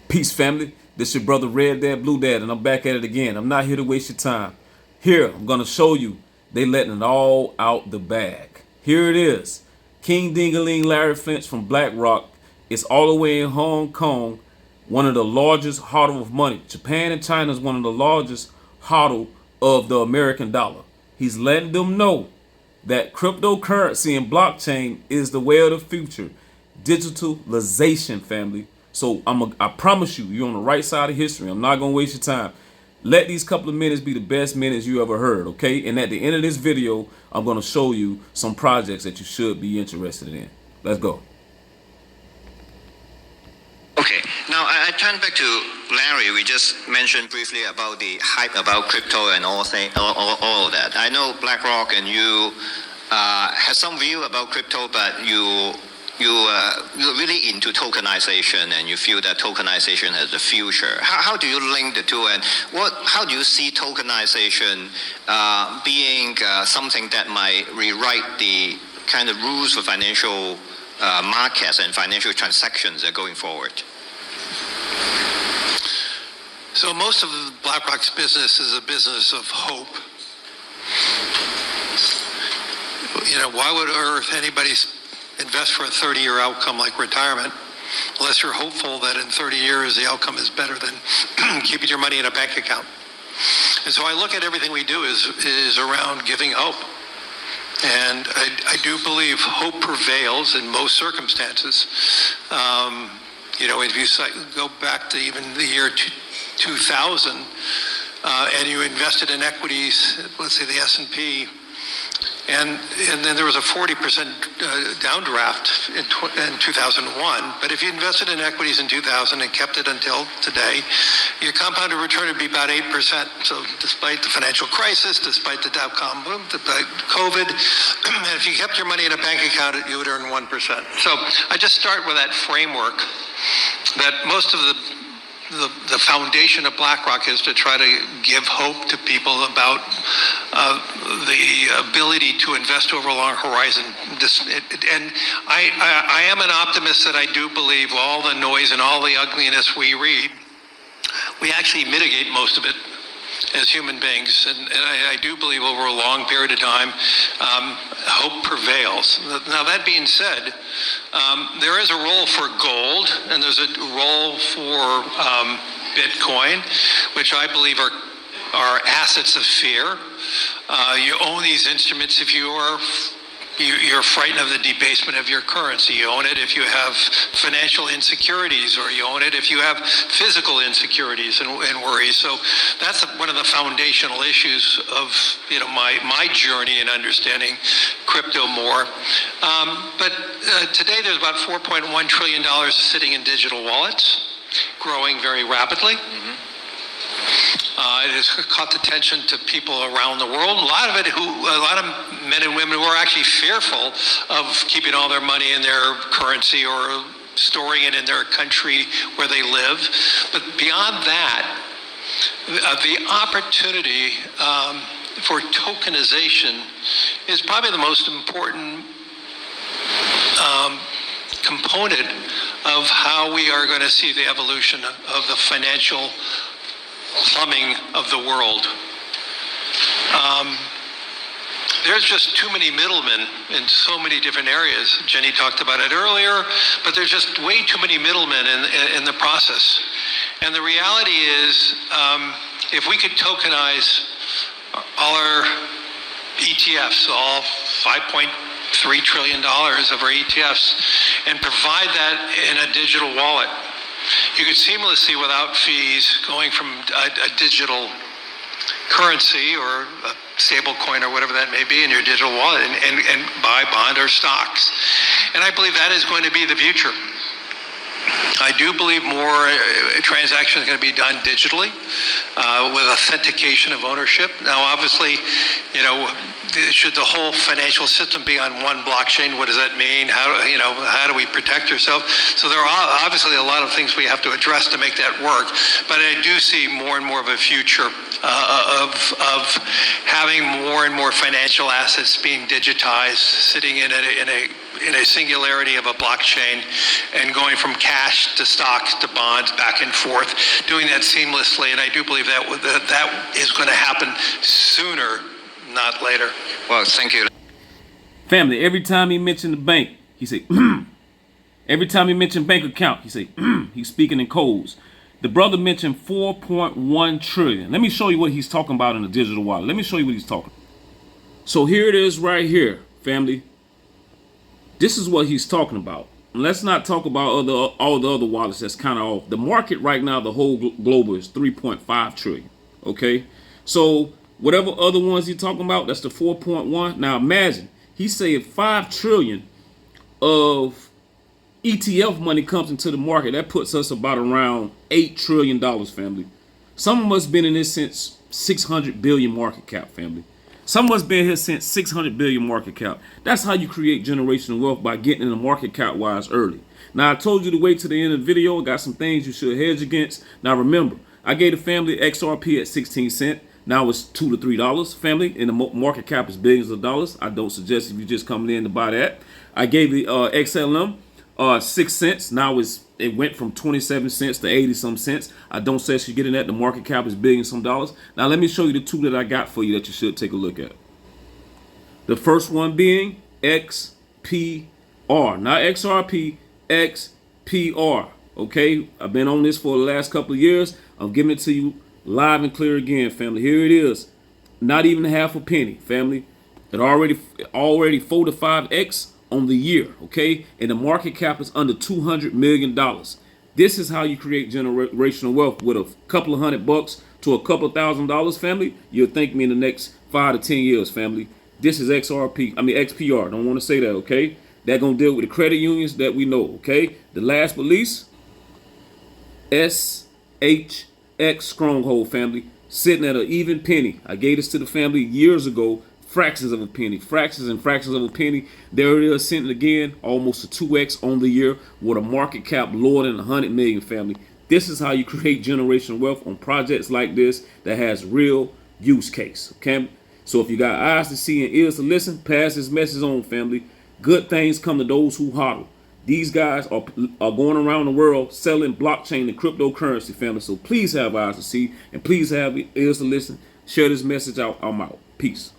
Peace, family. This your brother Red Dad, Blue Dad, and I'm back at it again. I'm not here to waste your time. Here, I'm gonna show you they letting it all out the bag. Here it is. King Dingaling Larry Finch from Blackrock. It's all the way in Hong Kong, one of the largest hodl of money. Japan and China is one of the largest hodl of the American dollar. He's letting them know that cryptocurrency and blockchain is the way of the future. Digitalization, family. So I promise you, you're on the right side of history. I'm not gonna waste your time. Let these couple of minutes be the best minutes you ever heard, okay? And at the end of this video, I'm gonna show you some projects that you should be interested in. Let's go. Okay, now I turn back to Larry. We just mentioned briefly about the hype about crypto and all of that. I know BlackRock and you have some view about crypto, but you're really into tokenization, and you feel that tokenization has the future. How do you link the two, and how do you see tokenization being something that might rewrite the kind of rules for financial markets and financial transactions going forward? So most of BlackRock's business is a business of hope. You know, why would anybody invest for a 30-year outcome like retirement unless you're hopeful that in 30 years the outcome is better than keeping your money in a bank account? And so I look at everything we do is around giving hope. And I do believe hope prevails in most circumstances. You know, if you go back to even the year 2000, and you invested in equities, let's say the S&P, and then there was a 40% downdraft in 2001. But if you invested in equities in 2000 and kept it until today, your compounded return would be about 8%. So despite the financial crisis, despite the dot-com boom, despite COVID, if you kept your money in a bank account, you would earn 1%. So I just start with that framework that most of the foundation of BlackRock is to try to give hope to people about the ability to invest over a long horizon. And I am an optimist that I do believe all the noise and all the ugliness we read, we actually mitigate most of it as human beings. And I do believe over a long period of time, hope prevails. Now, that being said, there is a role for gold, and there's a role for Bitcoin, which I believe are assets of fear. You own these instruments if you're frightened of the debasement of your currency. You own it if you have financial insecurities, or you own it if you have physical insecurities and worries. So that's one of the foundational issues of my journey in understanding crypto more. But today there's about $4.1 trillion sitting in digital wallets, growing very rapidly. Mm-hmm. It has caught attention to people around the world. A lot of men and women who are actually fearful of keeping all their money in their currency or storing it in their country where they live. But beyond that, the opportunity for tokenization is probably the most important component of how we are going to see the evolution of the financial plumbing of the world. There's just too many middlemen in so many different areas. Jenny talked about it earlier, but there's just way too many middlemen in the process. And the reality is, if we could tokenize all our ETFs, all $5.3 trillion of our ETFs, and provide that in a digital wallet, you could seamlessly, without fees, going from a digital currency or a stable coin or whatever that may be in your digital wallet and buy bond or stocks. And I believe that is going to be the future. I do believe more transactions are going to be done digitally with authentication of ownership. Now, obviously, should the whole financial system be on one blockchain? What does that mean? How do we protect ourselves? So there are obviously a lot of things we have to address to make that work. But I do see more and more of a future of having more and more financial assets being digitized, sitting in a in a singularity of a blockchain and going from cash to stocks to bonds back and forth, doing that seamlessly. And I do believe that is going to happen sooner, not later. Well, thank you. Family, every time he mentioned the bank, he say, every time he mentioned bank account, he say, he's speaking in codes. The brother mentioned 4.1 trillion. Let me show you what he's talking about in the digital wallet. Let me show you what he's talking. So here it is right here, family. This is what he's talking about. And let's not talk about all the other wallets that's kind of off. The market right now, the whole global is 3.5 trillion. Okay? So whatever other ones he's talking about, that's the 4.1. Now imagine, he said 5 trillion of ETF money comes into the market. That puts us about around $8 trillion, family. Some of us been in this since 600 billion market cap, family. Some of us been here since 600 billion market cap. That's how you create generational wealth, by getting in the market cap wise early. Now, I told you to wait to the end of the video. I got some things you should hedge against. Now, remember, I gave the family XRP at 16 cents. Now it's $2 to $3, family, and the market cap is billions of dollars. I don't suggest if you're just coming in to buy that. I gave the XLM 6 cents. Now it went from 27 cents to 80 some cents. I don't suggest you getting that. The market cap is billions some dollars. Now let me show you the two that I got for you that you should take a look at. The first one being XPR, not XRP, XPR. Okay, I've been on this for the last couple of years. I'm giving it to you live and clear again, family. Here it is. Not even half a penny, family. It already 4 to 5x on the year, okay? And the market cap is under $200 million. This is how you create generational wealth. With a couple of $100 to a couple of $1,000, family, you'll thank me in the next 5 to 10 years, family. This is XPR. Don't want to say that, okay? They're going to deal with the credit unions that we know, okay? The last but least, SHX Stronghold, family, sitting at an even penny. I gave this to the family years ago. Fractions of a penny, fractions and fractions of a penny. There it is, sitting again, almost a 2x on the year, with a market cap lower than 100 million, family. This is how you create generational wealth on projects like this that has real use case, okay? So if you got eyes to see and ears to listen, pass this message on, family. Good things come to those who hodl. These guys are going around the world selling blockchain and cryptocurrency, family. So please have eyes to see and please have ears to listen. Share this message out. I'm out. Peace.